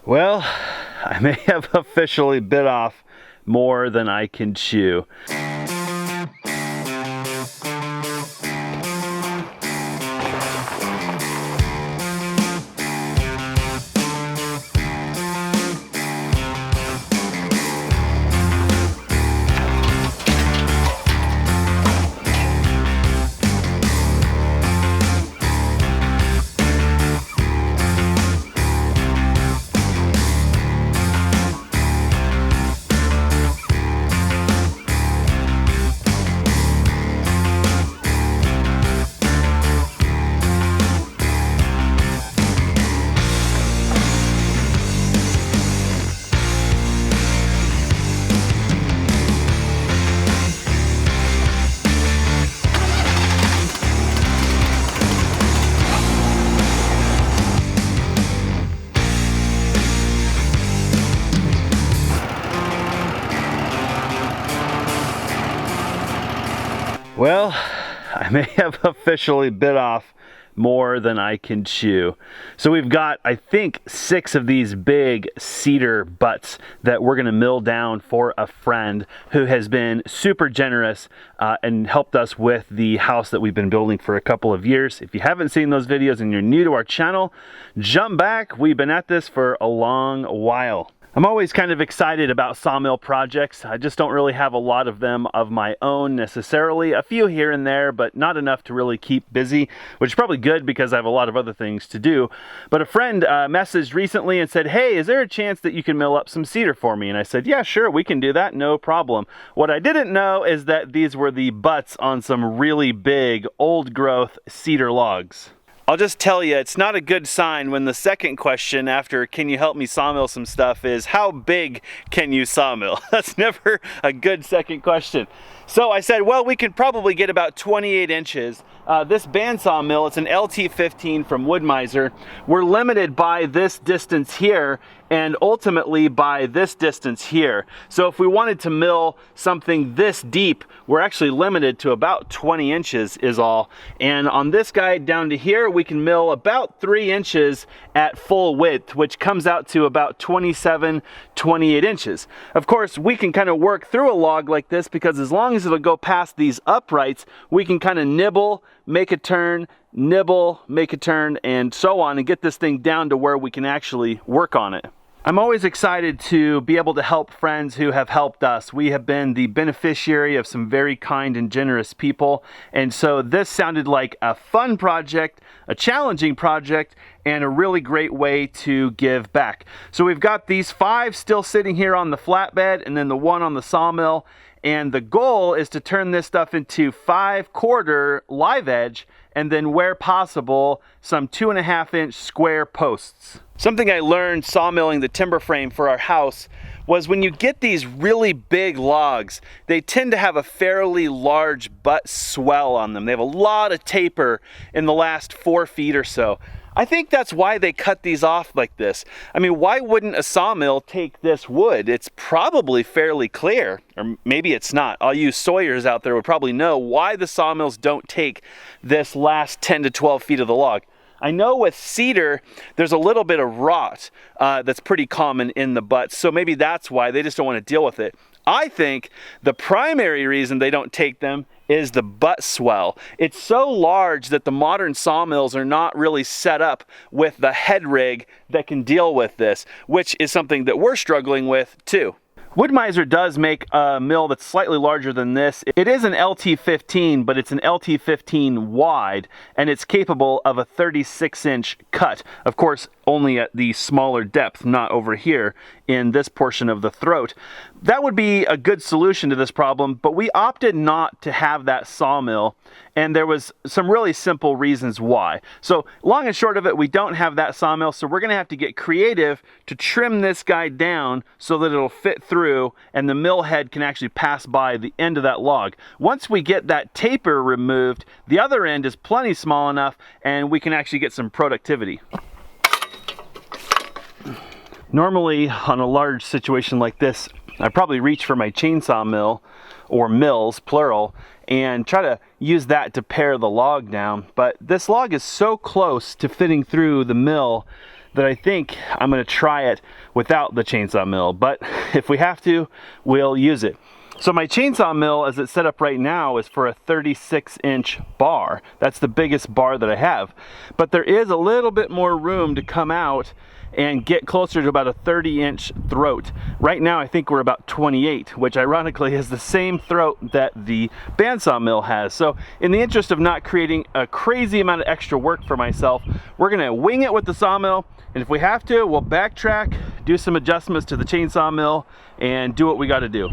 Well, I may have officially bit off more than I can chew. Well, I may have officially bit off more than I can chew. So we've got, I think, 6 of these big cedar butts that we're gonna mill down for a friend who has been super generous and helped us with the house that we've been building for a couple of years. If you haven't seen those videos and you're new to our channel, jump back. We've been at this for a long while. I'm always kind of excited about sawmill projects. I just don't really have a lot of them of my own necessarily. A few here and there, but not enough to really keep busy, which is probably good because I have a lot of other things to do. But a friend messaged recently and said, hey, is there a chance that you can mill up some cedar for me? And I said, yeah, sure, we can do that, no problem. What I didn't know is that these were the butts on some really big, old growth cedar logs. I'll just tell you, it's not a good sign when the second question after can you help me sawmill some stuff is how big can you sawmill? That's never a good second question. So I said, well, we can probably get about 28 inches. This bandsaw mill, it's an LT15 from Wood-Mizer. We're limited by this distance here and ultimately by this distance here. So if we wanted to mill something this deep, we're actually limited to about 20 inches is all. And on this guy down to here, we can mill about 3 inches at full width, which comes out to about 27, 28 inches. Of course, we can kind of work through a log like this because as long as it'll go past these uprights, we can kind of nibble, make a turn, nibble, make a turn, and so on, and get this thing down to where we can actually work on it. I'm always excited to be able to help friends who have helped us. We have been the beneficiary of some very kind and generous people, and so this sounded like a fun project, a challenging project, and a really great way to give back. So we've got these 5 still sitting here on the flatbed and then the 1 on the sawmill, and the goal is to turn this stuff into 5/4 live edge and then where possible some 2.5-inch square posts. Something I learned sawmilling the timber frame for our house was when you get these really big logs, they tend to have a fairly large butt swell on them. They have a lot of taper in the last 4 feet or so. I think that's why they cut these off like this. I mean, why wouldn't a sawmill take this wood? It's probably fairly clear, or maybe it's not. All you sawyers out there would probably know why the sawmills don't take this last 10 to 12 feet of the log. I know with cedar, there's a little bit of rot that's pretty common in the butts, so maybe that's why they just don't want to deal with it. I think the primary reason they don't take them is the butt swell. It's so large that the modern sawmills are not really set up with the head rig that can deal with this, which is something that we're struggling with too. Wood-Mizer does make a mill that's slightly larger than this. It is an LT15, but it's an LT15 wide, and it's capable of a 36-inch cut. Of course, only at the smaller depth, not over here in this portion of the throat. That would be a good solution to this problem, but we opted not to have that sawmill, and there was some really simple reasons why. So long and short of it, we don't have that sawmill, so we're gonna have to get creative to trim this guy down so that it'll fit through and the mill head can actually pass by the end of that log. Once we get that taper removed, the other end is plenty small enough and we can actually get some productivity. Normally, on a large situation like this, I probably reach for my chainsaw mill, or mills, plural, and try to use that to pare the log down. But this log is so close to fitting through the mill that I think I'm going to try it without the chainsaw mill, but if we have to, we'll use it. So my chainsaw mill, as it's set up right now, is for a 36-inch bar. That's the biggest bar that I have. But there is a little bit more room to come out and get closer to about a 30-inch throat. Right now I think we're about 28, which ironically is the same throat that the bandsaw mill has. So in the interest of not creating a crazy amount of extra work for myself, we're gonna wing it with the sawmill, and if we have to, we'll backtrack, do some adjustments to the chainsaw mill, and do what we gotta do.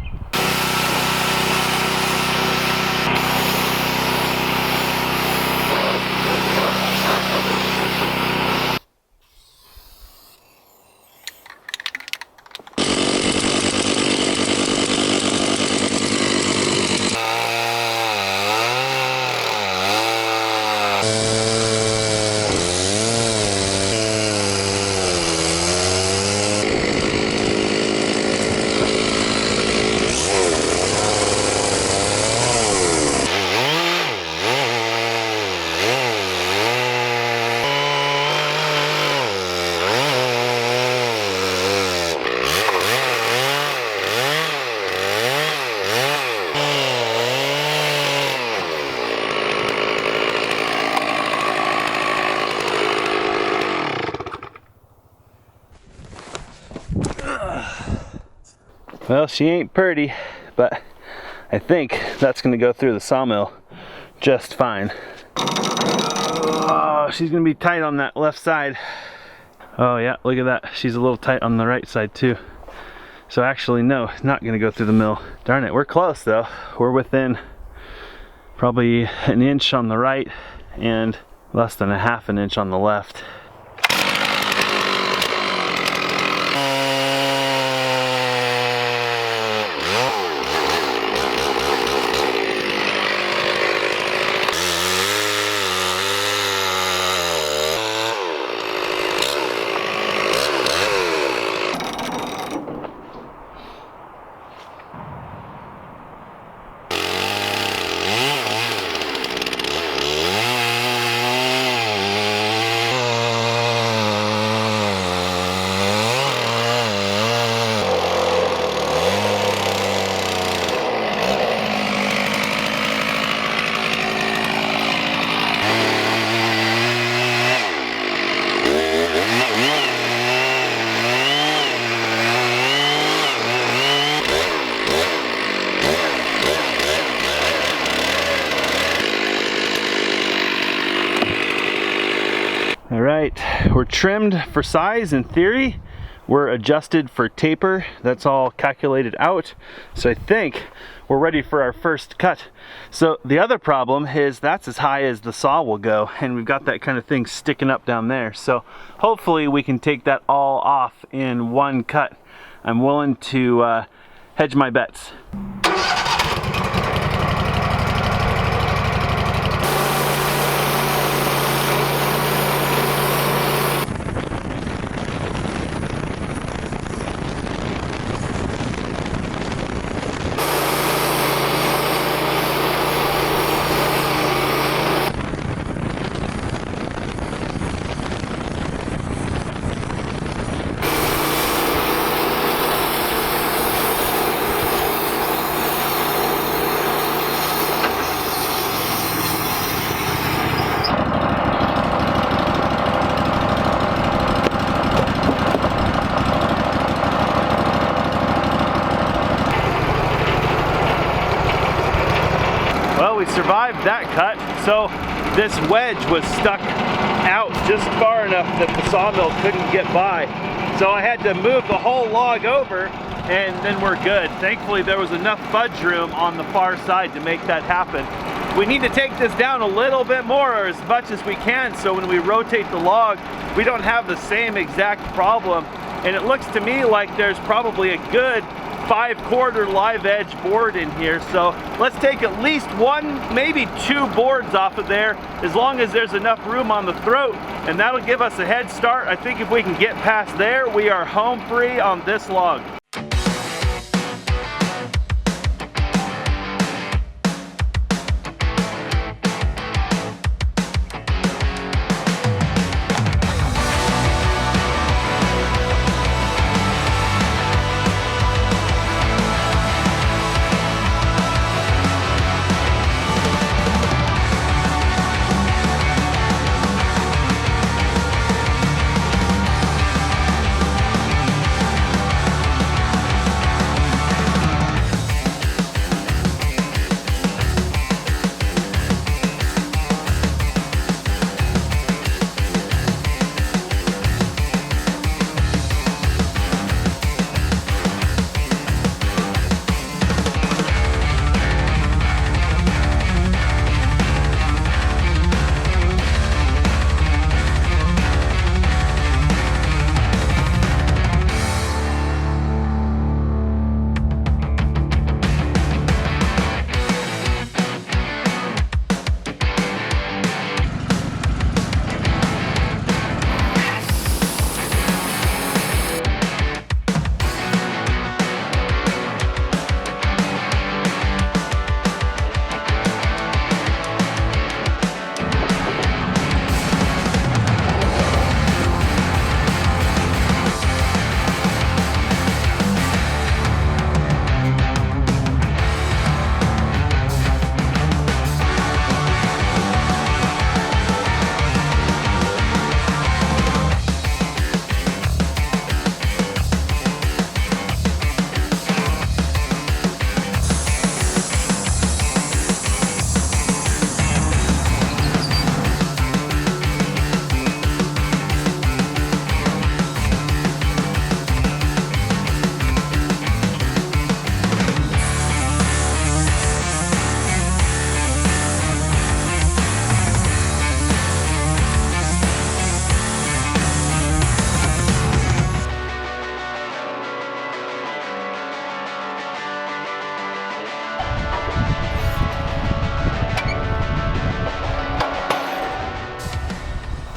Well, she ain't pretty, but I think that's gonna go through the sawmill just fine. Oh, she's gonna be tight on that left side. Oh yeah, look at that. She's a little tight on the right side too. So actually, no, not gonna go through the mill. Darn it, we're close though. We're within probably an inch on the right and less than a half an inch on the left. All right, we're trimmed for size in theory. We're adjusted for taper. That's all calculated out. So I think we're ready for our first cut. So the other problem is that's as high as the saw will go, and we've got that kind of thing sticking up down there. So hopefully we can take that all off in one cut. I'm willing to hedge my bets. Well, we survived that cut. So this wedge was stuck out just far enough that the sawmill couldn't get by. So I had to move the whole log over, and then we're good. Thankfully, there was enough fudge room on the far side to make that happen. We need to take this down a little bit more, or as much as we can, so when we rotate the log, we don't have the same exact problem. And it looks to me like there's probably a good 5/4 live edge board in here, so let's take at least one, maybe two boards off of there, as long as there's enough room on the throat, and that'll give us a head start. I think if we can get past there, we are home free on this log.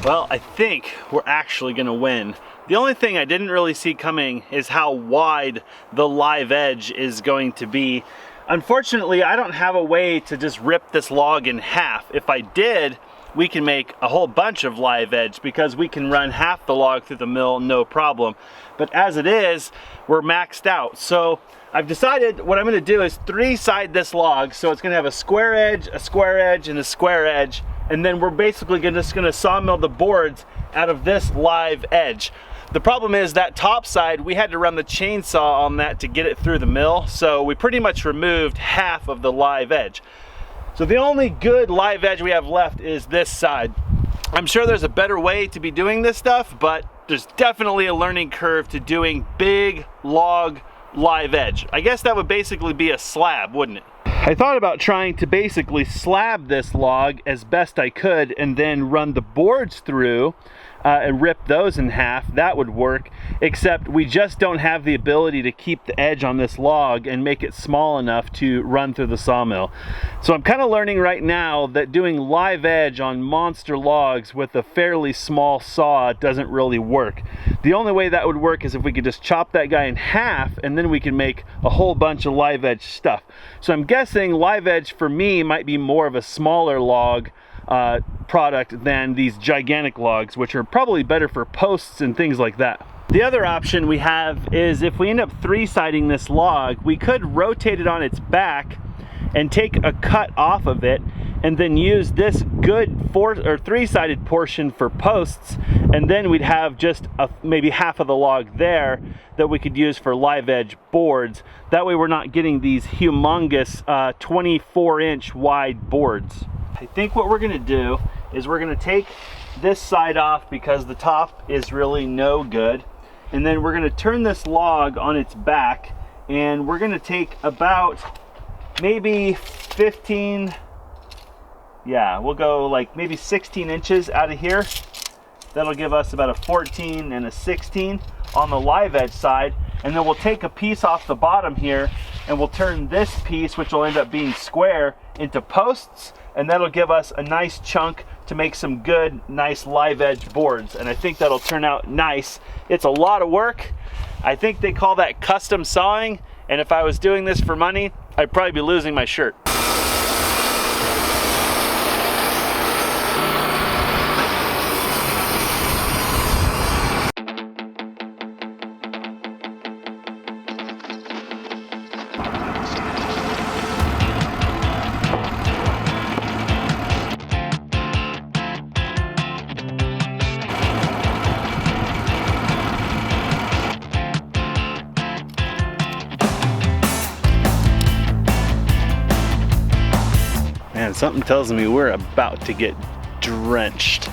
Well, I think we're actually gonna win. The only thing I didn't really see coming is how wide the live edge is going to be. Unfortunately, I don't have a way to just rip this log in half. If I did, we can make a whole bunch of live edge because we can run half the log through the mill, no problem. But as it is, we're maxed out. So I've decided what I'm gonna do is 3-side this log. So it's gonna have a square edge, and a square edge. And then we're basically just gonna sawmill the boards out of this live edge. The problem is that top side, we had to run the chainsaw on that to get it through the mill. So we pretty much removed half of the live edge. So the only good live edge we have left is this side. I'm sure there's a better way to be doing this stuff, but there's definitely a learning curve to doing big log live edge. I guess that would basically be a slab, wouldn't it? I thought about trying to basically slab this log as best I could and then run the boards through and rip those in half. That would work, except we just don't have the ability to keep the edge on this log and make it small enough to run through the sawmill. So I'm kind of learning right now that doing live edge on monster logs with a fairly small saw doesn't really work. The only way that would work is if we could just chop that guy in half and then we can make a whole bunch of live edge stuff. So I'm guessing live edge for me might be more of a smaller log product than these gigantic logs, which are probably better for posts and things like that. The other option we have is if we end up 3-siding this log, we could rotate it on its back and take a cut off of it and then use this good 3-sided portion for posts, and then we'd have just maybe half of the log there that we could use for live edge boards. That way we're not getting these humongous 24-inch wide boards. I think what we're gonna do is we're gonna take this side off because the top is really no good, and then we're gonna turn this log on its back, and we're gonna take about maybe 15, yeah, we'll go like maybe 16 inches out of here. That'll give us about a 14 and a 16 on the live edge side, and then we'll take a piece off the bottom here and we'll turn this piece, which will end up being square, into posts, and that'll give us a nice chunk to make some good, nice live edge boards. And I think that'll turn out nice. It's a lot of work. I think they call that custom sawing, and if I was doing this for money, I'd probably be losing my shirt. Man, something tells me we're about to get drenched.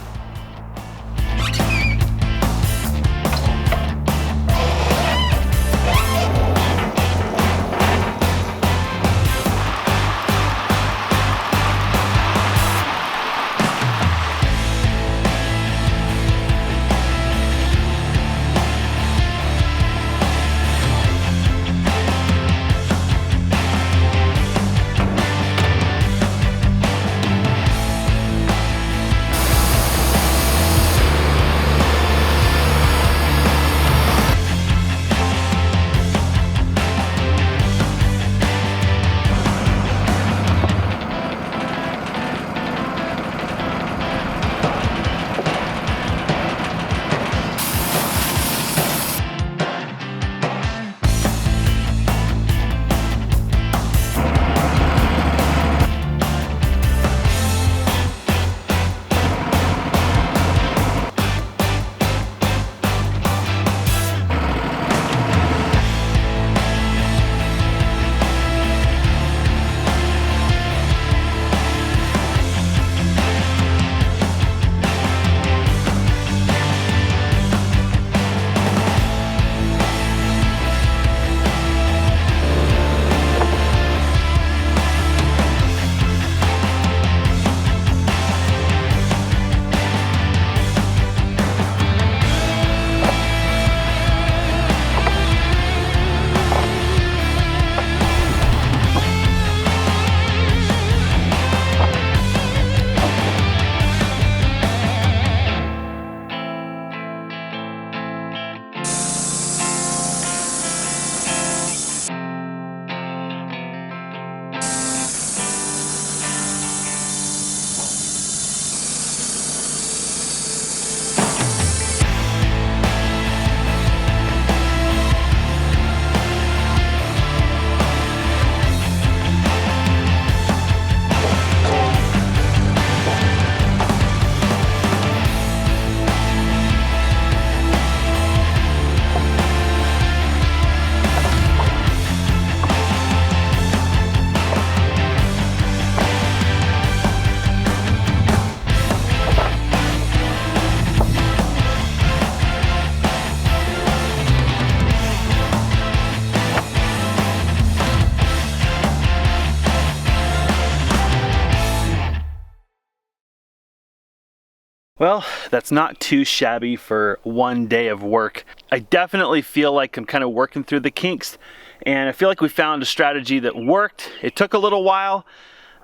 Well, that's not too shabby for one day of work. I definitely feel like I'm kind of working through the kinks, and I feel like we found a strategy that worked. It took a little while.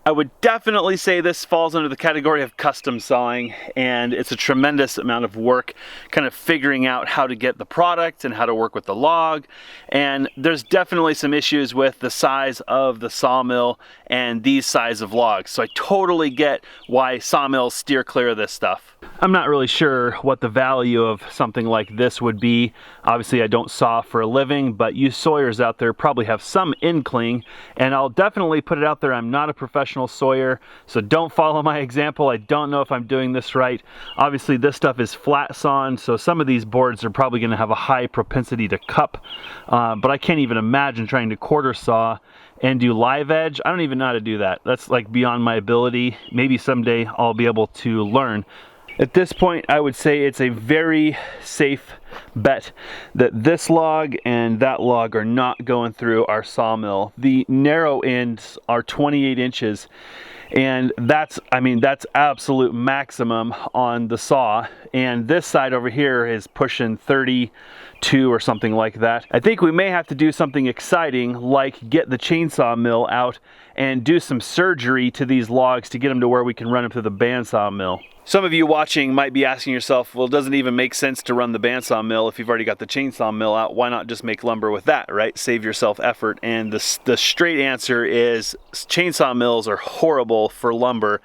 I would definitely say this falls under the category of custom sawing, and it's a tremendous amount of work kind of figuring out how to get the product and how to work with the log. And there's definitely some issues with the size of the sawmill and these size of logs. So I totally get why sawmills steer clear of this stuff. I'm not really sure what the value of something like this would be. Obviously I don't saw for a living, but you sawyers out there probably have some inkling, and I'll definitely put it out there, I'm not a professional sawyer, so don't follow my example. I don't know if I'm doing this right. Obviously this stuff is flat sawn, so some of these boards are probably going to have a high propensity to cup, but I can't even imagine trying to quarter saw and do live edge. I don't even know how to do that. That's like beyond my ability. Maybe someday I'll be able to learn. At this point, I would say it's a very safe bet that this log and that log are not going through our sawmill. The narrow ends are 28 inches, and that's absolute maximum on the saw. And this side over here is pushing 32 or something like that. I think we may have to do something exciting, like get the chainsaw mill out and do some surgery to these logs to get them to where we can run them through the bandsaw mill. Some of you watching might be asking yourself, well, it doesn't even make sense to run the bandsaw mill if you've already got the chainsaw mill out. Why not just make lumber with that, right? Save yourself effort. And the straight answer is chainsaw mills are horrible for lumber.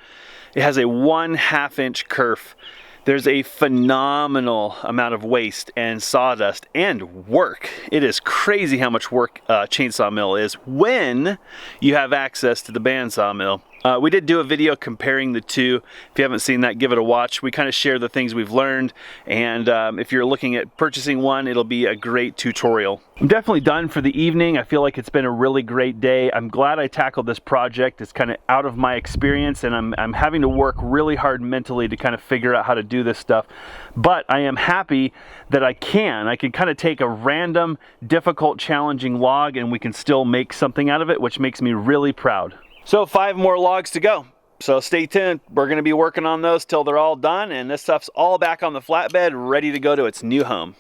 It has a 1/2 inch kerf. There's a phenomenal amount of waste and sawdust and work. It is crazy how much work chainsaw mill is when you have access to the bandsaw mill. We did do a video comparing the two. If you haven't seen that, give it a watch. We kind of share the things we've learned, and if you're looking at purchasing one, it'll be a great tutorial. I'm definitely done for the evening. I feel like it's been a really great day. I'm glad I tackled this project. It's kind of out of my experience, and I'm having to work really hard mentally to kind of figure out how to do this stuff. But I am happy that I can kind of take a random, difficult, challenging log, and we can still make something out of it, which makes me really proud. So 5 more logs to go. So stay tuned. We're going to be working on those till they're all done, and this stuff's all back on the flatbed, ready to go to its new home.